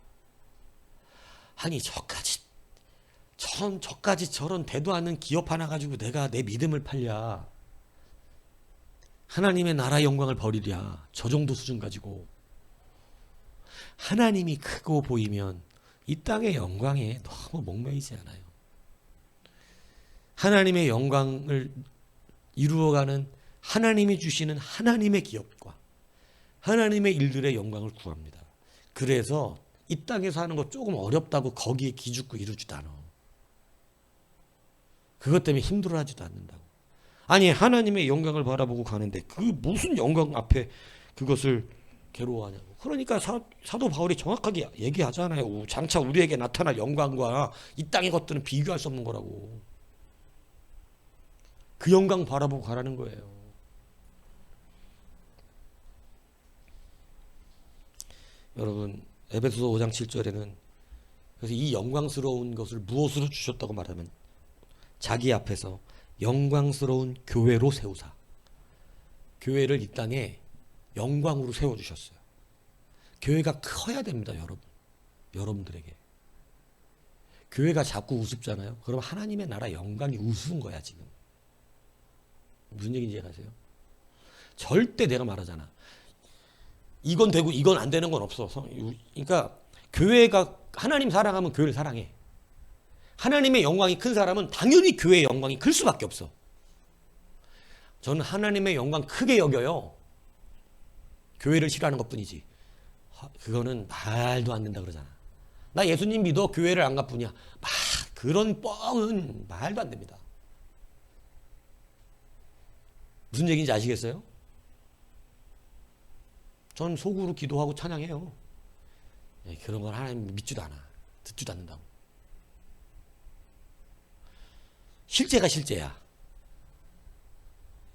아니 저까지 저런 되도 않는 기업 하나 가지고 내가 내 믿음을 팔랴. 하나님의 나라 영광을 버리랴. 저 정도 수준 가지고. 하나님이 크고 보이면 이 땅의 영광에 너무 목매이지 않아요. 하나님의 영광을 이루어가는 하나님이 주시는 하나님의 기업과 하나님의 일들의 영광을 구합니다. 그래서 이 땅에서 하는 거 조금 어렵다고 거기에 기죽고 이러지도 않아. 그것 때문에 힘들어하지도 않는다고. 아니 하나님의 영광을 바라보고 가는데 그 무슨 영광 앞에 그것을 괴로워하냐고. 그러니까 사도 바울이 정확하게 얘기하잖아요. 장차 우리에게 나타날 영광과 이 땅의 것들은 비교할 수 없는 거라고. 그 영광 바라보고 가라는 거예요. 여러분 에베소서 5장 7절에는 그래서 이 영광스러운 것을 무엇으로 주셨다고 말하면 자기 앞에서 영광스러운 교회로 세우사. 교회를 이 땅에 영광으로 세워주셨어요. 교회가 커야 됩니다. 여러분들에게. 교회가 자꾸 우습잖아요. 그럼 하나님의 나라 영광이 우스운 거야 지금. 무슨 얘기인지 아세요? 절대 내가 말하잖아. 이건 되고 이건 안 되는 건 없어. 그러니까 교회가 하나님 사랑하면 교회를 사랑해. 하나님의 영광이 큰 사람은 당연히 교회의 영광이 클 수밖에 없어. 저는 하나님의 영광 크게 여겨요. 교회를 싫어하는 것뿐이지. 그거는 말도 안 된다 그러잖아. 나 예수님 믿어 교회를 안 갈 뿐이야. 그런 뻥은 말도 안 됩니다. 무슨 얘기인지 아시겠어요? 전 속으로 기도하고 찬양해요. 그런 건 하나님 믿지도 않아. 듣지도 않는다고. 실제가 실제야.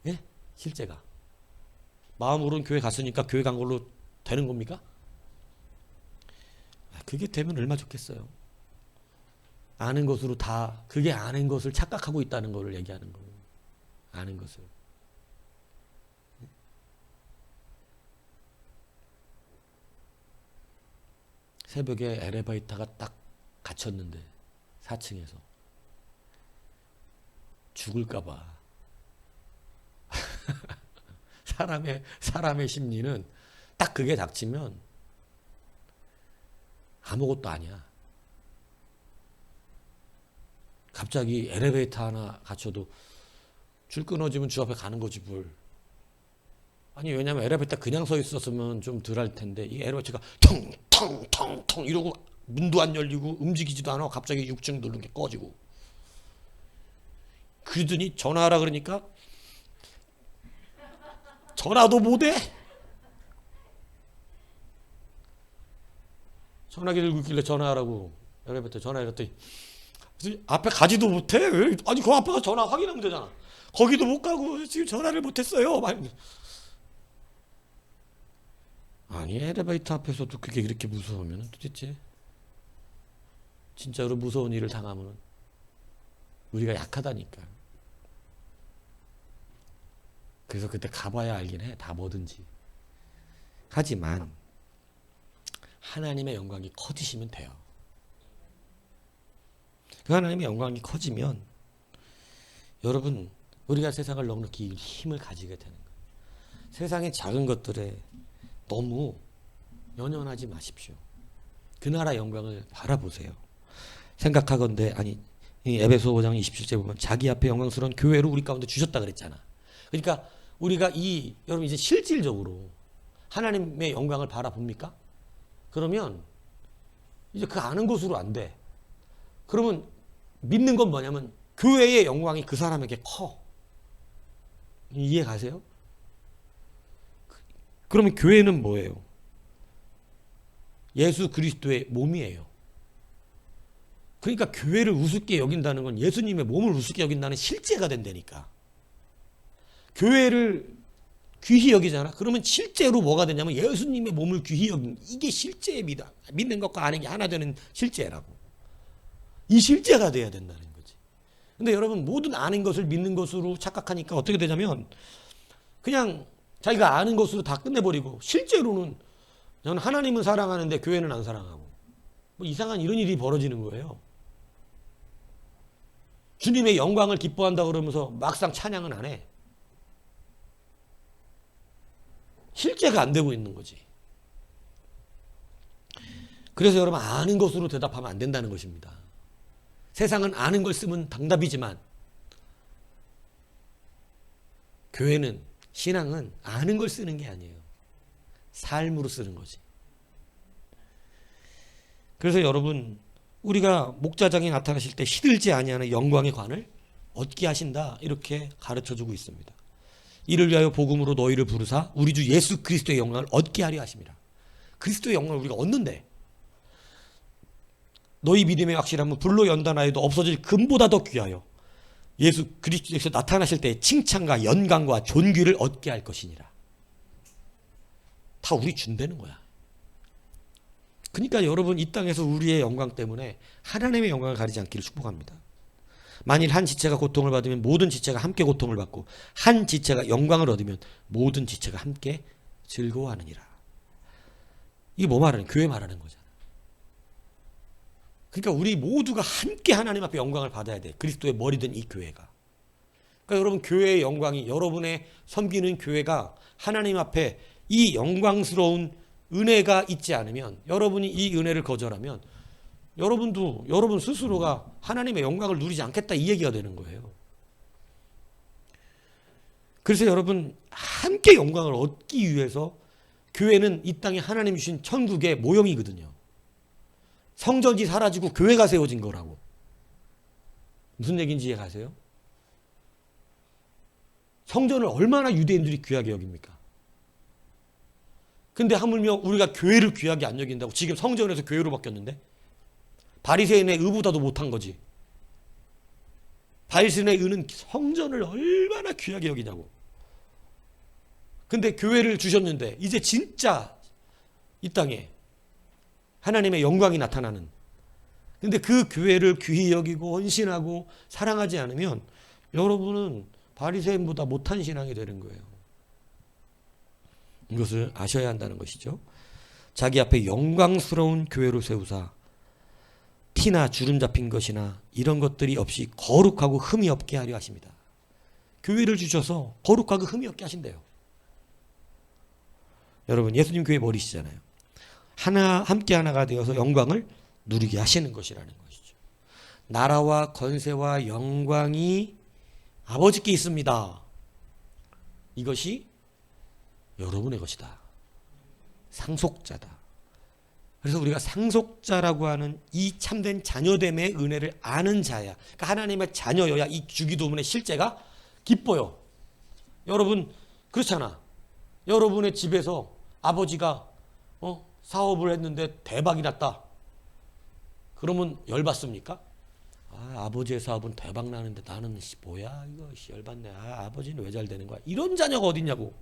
예? 실제가. 마음으로는 교회 갔으니까 교회 간 걸로 되는 겁니까? 그게 되면 얼마나 좋겠어요. 아는 것으로 다 그게 아는 것을 착각하고 있다는 것을 얘기하는 거예요. 아는 것을. 새벽에 엘리베이터가 딱 갇혔는데 4층에서 죽을까봐. 사람의 심리는 딱 그게 닥치면 아무것도 아니야. 갑자기 엘리베이터 하나 갇혀도 줄 끊어지면 주 앞에 가는 거지 뭘. 아니 왜냐면 엘리베이터 그냥 서 있었으면 좀 덜 할 텐데 이 엘리베이터가 텅텅텅텅 이러고 문도 안 열리고 움직이지도 않아. 갑자기 6층 누른 게 꺼지고. 그러더니 전화하라 그러니까 전화도 못해. 전화기 들고 있길래 전화하라고 엘리베이터 전화했더니 앞에 가지도 못해. 아니 그 앞에 가서 전화 확인하면 되잖아. 거기도 못 가고 지금 전화를 못했어요. 아니 엘리베이터 앞에서도 그게 이렇게 무서우면 도대체 진짜로 무서운 일을 당하면 우리가 약하다니까. 그래서 그때 가봐야 알긴 해. 다 뭐든지. 하지만 하나님의 영광이 커지시면 돼요. 그 하나님의 영광이 커지면 여러분 우리가 세상을 넉넉히 이길 힘을 가지게 되는 거예요. 세상의 작은 것들에 너무 연연하지 마십시오. 그 나라 영광을 바라보세요. 생각하건대 아니 이 에베소 5장 27절 보면 자기 앞에 영광스러운 교회를 우리 가운데 주셨다 그랬잖아. 그러니까 우리가 여러분 이제 실질적으로 하나님의 영광을 바라봅니까? 그러면 이제 그 아는 것으로 안 돼. 그러면 믿는 건 뭐냐면 교회의 영광이 그 사람에게 커. 이해 가세요? 그러면 교회는 뭐예요? 예수 그리스도의 몸이에요. 그러니까 교회를 우습게 여긴다는 건 예수님의 몸을 우습게 여긴다는 실제가 된다니까. 교회를 귀히 여기잖아. 그러면 실제로 뭐가 되냐면 예수님의 몸을 귀히 여기는 이게 실제의 믿는 것과 아는 게 하나 되는 실제라고. 이 실제가 돼야 된다는 거지. 근데 여러분 모든 아는 것을 믿는 것으로 착각하니까 어떻게 되냐면 그냥 자기가 아는 것으로 다 끝내버리고 실제로는 저는 하나님은 사랑하는데 교회는 안 사랑하고 뭐 이상한 이런 일이 벌어지는 거예요. 주님의 영광을 기뻐한다 그러면서 막상 찬양은 안 해. 실제가 안 되고 있는 거지. 그래서 여러분 아는 것으로 대답하면 안 된다는 것입니다. 세상은 아는 걸 쓰면 정답이지만 교회는 신앙은 아는 걸 쓰는 게 아니에요. 삶으로 쓰는 거지. 그래서 여러분 우리가 목자장이 나타나실 때 시들지 아니하는 영광의 관을 얻게 하신다 이렇게 가르쳐주고 있습니다. 이를 위하여 복음으로 너희를 부르사 우리 주 예수 그리스도의 영광을 얻게 하려 하십니다. 그리스도의 영광을 우리가 얻는데 너희 믿음의 확실함은 불로 연단하여도 없어질 금보다 더 귀하여 예수 그리스도에서 나타나실 때 칭찬과 영광과 존귀를 얻게 할 것이니라. 다 우리 준다는 거야. 그러니까 여러분 이 땅에서 우리의 영광 때문에 하나님의 영광을 가리지 않기를 축복합니다. 만일 한 지체가 고통을 받으면 모든 지체가 함께 고통을 받고 한 지체가 영광을 얻으면 모든 지체가 함께 즐거워하느니라. 이게 뭐 말하는? 교회 말하는 거잖아. 그러니까 우리 모두가 함께 하나님 앞에 영광을 받아야 돼. 그리스도의 머리된 이 교회가. 그러니까 여러분 교회의 영광이 여러분의 섬기는 교회가 하나님 앞에 이 영광스러운 은혜가 있지 않으면 여러분이 이 은혜를 거절하면 여러분도 여러분 스스로가 하나님의 영광을 누리지 않겠다 이 얘기가 되는 거예요. 그래서 여러분 함께 영광을 얻기 위해서 교회는 이 땅에 하나님 주신 천국의 모형이거든요. 성전이 사라지고 교회가 세워진 거라고. 무슨 얘기인지 이해 가세요? 성전을 얼마나 유대인들이 귀하게 여깁니까? 근데 하물며 우리가 교회를 귀하게 안 여긴다고 지금 성전에서 교회로 바뀌었는데 바리새인의 의보다도 못한 거지. 바리새인의 의는 성전을 얼마나 귀하게 여기냐고. 근데 교회를 주셨는데 이제 진짜 이 땅에 하나님의 영광이 나타나는 근데 그 교회를 귀히 여기고 헌신하고 사랑하지 않으면 여러분은 바리새인보다 못한 신앙이 되는 거예요. 이것을 아셔야 한다는 것이죠. 자기 앞에 영광스러운 교회로 세우사 티나 주름 잡힌 것이나 이런 것들이 없이 거룩하고 흠이 없게 하려 하십니다. 교회를 주셔서 거룩하고 흠이 없게 하신대요. 여러분 예수님 교회 머리시잖아요. 함께 하나가 되어서 영광을 누리게 하시는 것이라는 것이죠. 나라와 권세와 영광이 아버지께 있습니다. 이것이 여러분의 것이다. 상속자다. 그래서 우리가 상속자라고 하는 이 참된 자녀됨의 은혜를 아는 자야. 그러니까 하나님의 자녀여야 이 주기도문의 실제가 기뻐요. 여러분 그렇잖아. 여러분의 집에서 아버지가 사업을 했는데 대박이 났다. 그러면 열받습니까? 아버지의 사업은 대박 나는데 나는 뭐야 이거 열받네. 아버지는 왜 잘 되는 거야? 이런 자녀가 어딨냐고.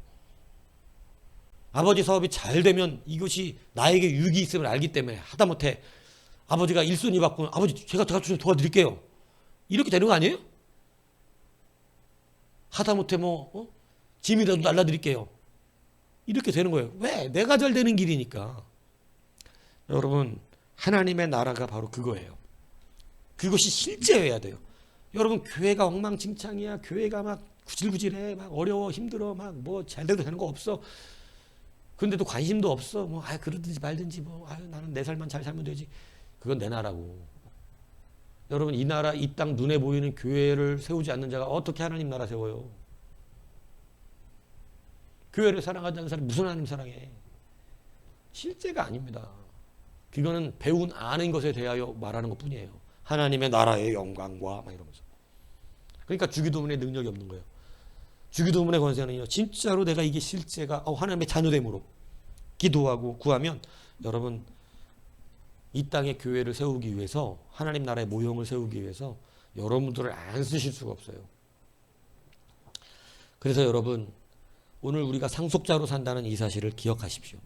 아버지 사업이 잘 되면 이것이 나에게 유익이 있음을 알기 때문에 하다못해 아버지가 1순위 받고 아버지 제가 좀 도와드릴게요. 이렇게 되는 거 아니에요? 하다못해 짐이라도 날라드릴게요. 이렇게 되는 거예요. 왜? 내가 잘 되는 길이니까. 여러분 하나님의 나라가 바로 그거예요. 그것이 실제여야 돼요. 여러분 교회가 엉망진창이야. 교회가 막 구질구질해. 막 어려워 힘들어. 막 뭐 잘돼도 되는 거 없어. 근데도 관심도 없어. 그러든지 말든지 나는 내 삶만 잘 살면 되지. 그건 내 나라고. 여러분 이 나라 이 땅 눈에 보이는 교회를 세우지 않는 자가 어떻게 하나님 나라 세워요? 교회를 사랑하지 않는 사람이 무슨 하나님 사랑해? 실제가 아닙니다. 그거는 배운 아는 것에 대하여 말하는 것 뿐이에요. 하나님의 나라의 영광과 막 이러면서. 그러니까 주기도문에 능력이 없는 거예요. 주기도문의 권세는요. 진짜로 내가 이게 실제가 하나님의 자녀됨으로 기도하고 구하면 여러분 이 땅의 교회를 세우기 위해서 하나님 나라의 모형을 세우기 위해서 여러분들을 안 쓰실 수가 없어요. 그래서 여러분 오늘 우리가 상속자로 산다는 이 사실을 기억하십시오.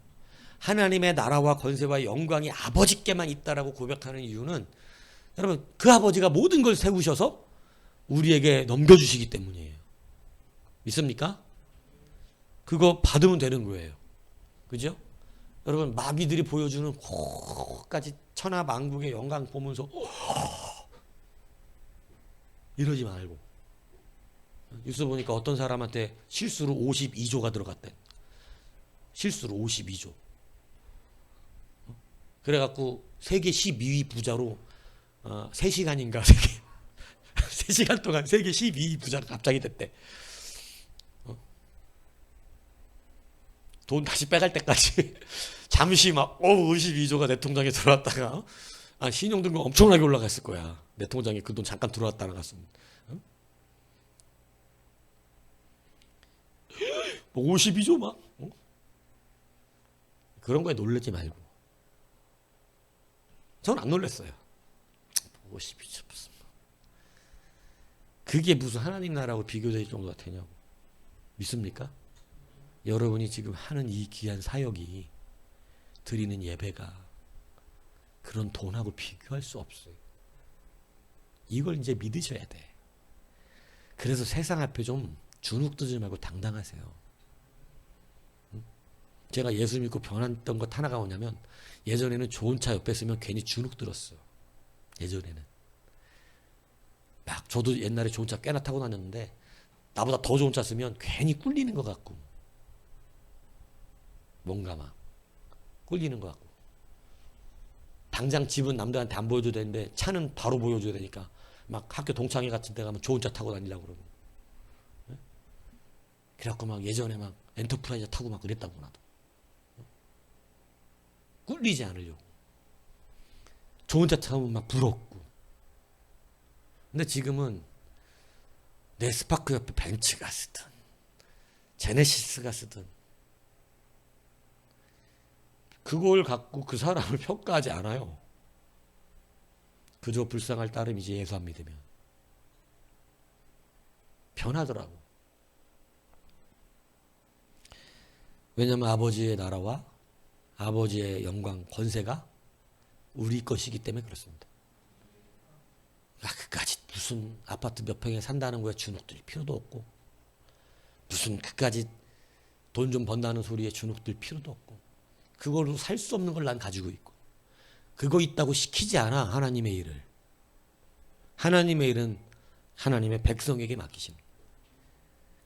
하나님의 나라와 권세와 영광이 아버지께만 있다라고 고백하는 이유는 여러분 그 아버지가 모든 걸 세우셔서 우리에게 넘겨주시기 때문이에요. 믿습니까? 그거 받으면 되는 거예요. 그죠? 여러분 마귀들이 보여주는 거기까지 천하만국의 영광 보면서 이러지 말고. 뉴스 보니까 어떤 사람한테 실수로 52조가 들어갔대. 실수로 52조. 그래갖고 세계 12위 부자로 3시간인가 3시간 동안 세계 12위 부자가 갑자기 됐대. 돈 다시 빼갈 때까지 잠시 막 52조가 내 통장에 들어왔다가 신용등급 엄청나게 올라갔을 거야. 내 통장에 그 돈 잠깐 들어왔다 나갔으면. 52조 막 그런 거에 놀라지 말고. 전 안 놀랐어요. 52조 무슨 그게 무슨 하나님 나라하고 비교될 정도가 되냐고. 믿습니까? 여러분이 지금 하는 이 귀한 사역이 드리는 예배가 그런 돈하고 비교할 수 없어요. 이걸 이제 믿으셔야 돼. 그래서 세상 앞에 좀 주눅 들지 말고 당당하세요. 제가 예수 믿고 변했던 것 하나가 뭐냐면 예전에는 좋은 차 옆에 있으면 괜히 주눅 들었어. 예전에는 막 저도 옛날에 좋은 차 꽤나 타고 다녔는데 나보다 더 좋은 차 쓰면 괜히 꿀리는 것 같고 뭔가 막 꿀리는 것 같고 당장 집은 남들한테 안 보여줘야 되는데 차는 바로 보여줘야 되니까 막 학교 동창회 같은 데 가면 좋은 차 타고 다니려고 그러고 그래갖고 막 예전에 막 엔터프라이즈 타고 막 그랬다고 나도 꿀리지 않으려고 좋은 차 타면 막 부럽고 근데 지금은 내 스파크 옆에 벤츠가 쓰든 제네시스가 쓰든 그걸 갖고 그 사람을 평가하지 않아요. 그저 불쌍할 따름이지 예수 안 믿으면. 변하더라고. 왜냐하면 아버지의 나라와 아버지의 영광, 권세가 우리 것이기 때문에 그렇습니다. 그까지 무슨 아파트 몇 평에 산다는 거에 주눅들 필요도 없고, 무슨 그까지 돈 좀 번다는 소리에 주눅들 필요도 없고, 그걸로 살 수 없는 걸 난 가지고 있고, 그거 있다고 시키지 않아. 하나님의 일을. 하나님의 일은 하나님의 백성에게 맡기십니다.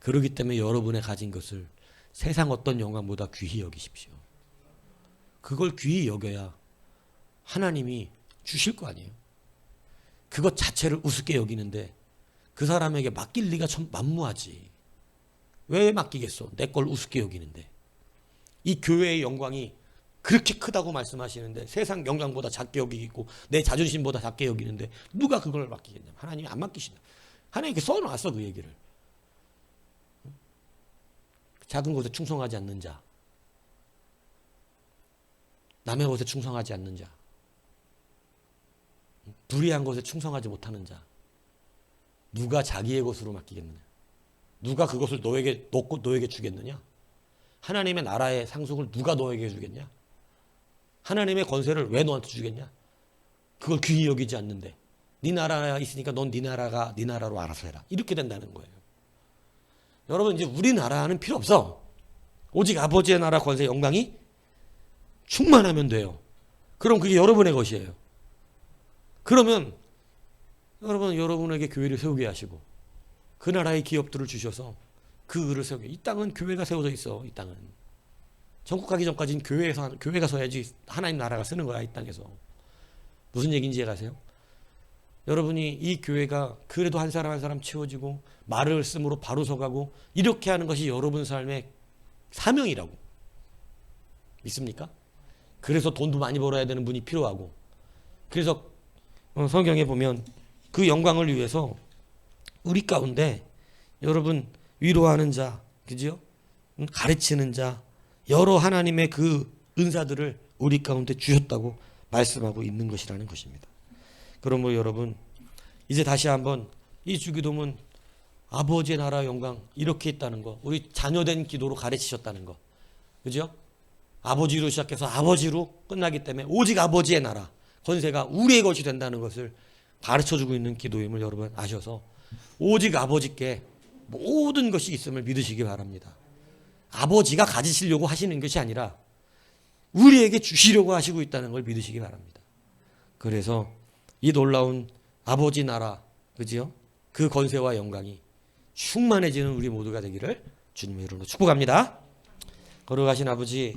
그렇기 때문에 여러분의 가진 것을 세상 어떤 영광보다 귀히 여기십시오. 그걸 귀히 여겨야 하나님이 주실 거 아니에요. 그것 자체를 우습게 여기는데 그 사람에게 맡길 리가 참 만무하지. 왜 맡기겠어? 내 걸 우습게 여기는데. 이 교회의 영광이 그렇게 크다고 말씀하시는데 세상 영광보다 작게 여기고 내 자존심보다 작게 여기는데 누가 그걸 맡기겠냐? 하나님이 안 맡기신다. 하나님께 써놨어 그 얘기를. 작은 것에 충성하지 않는 자, 남의 것에 충성하지 않는 자, 불의한 것에 충성하지 못하는 자, 누가 자기의 것으로 맡기겠느냐? 누가 그것을 너에게 주겠느냐? 하나님의 나라의 상속을 누가 너에게 주겠냐? 하나님의 권세를 왜 너한테 주겠냐? 그걸 귀히 여기지 않는데 네 나라가 있으니까 넌 네 나라가 네 나라로 알아서 해라. 이렇게 된다는 거예요. 여러분 이제 우리 나라는 필요 없어. 오직 아버지의 나라 권세 영광이 충만하면 돼요. 그럼 그게 여러분의 것이에요. 그러면 여러분에게 교회를 세우게 하시고 그 나라의 기업들을 주셔서 그 을을 세우게. 이 땅은 교회가 세워져 있어. 이 땅은 전국 가기 전까지는 교회가 서야지 하나님 나라가 쓰는 거야. 이 땅에서. 무슨 얘기인지 이해가세요? 여러분이 이 교회가 그래도 한 사람 한 사람 채워지고 말을 쓰므로 바로 서가고 이렇게 하는 것이 여러분 삶의 사명이라고 믿습니까? 그래서 돈도 많이 벌어야 되는 분이 필요하고, 그래서 성경에 보면 그 영광을 위해서 우리 가운데 여러분 위로하는 자, 그죠? 가르치는 자, 여러 하나님의 그 은사들을 우리 가운데 주셨다고 말씀하고 있는 것이라는 것입니다. 그러므로 여러분 이제 다시 한번 이 주기도문 아버지의 나라 영광 이렇게 있다는 거, 우리 자녀된 기도로 가르치셨다는 거, 그죠? 아버지로 시작해서 아버지로 끝나기 때문에 오직 아버지의 나라 권세가 우리의 것이 된다는 것을 가르쳐주고 있는 기도임을 여러분 아셔서 오직 아버지께 모든 것이 있음을 믿으시기 바랍니다. 아버지가 가지시려고 하시는 것이 아니라 우리에게 주시려고 하시고 있다는 걸 믿으시기 바랍니다. 그래서 이 놀라운 아버지 나라, 그지요? 그 권세와 영광이 충만해지는 우리 모두가 되기를 주님의 이름으로 축복합니다. 거룩하신 아버지,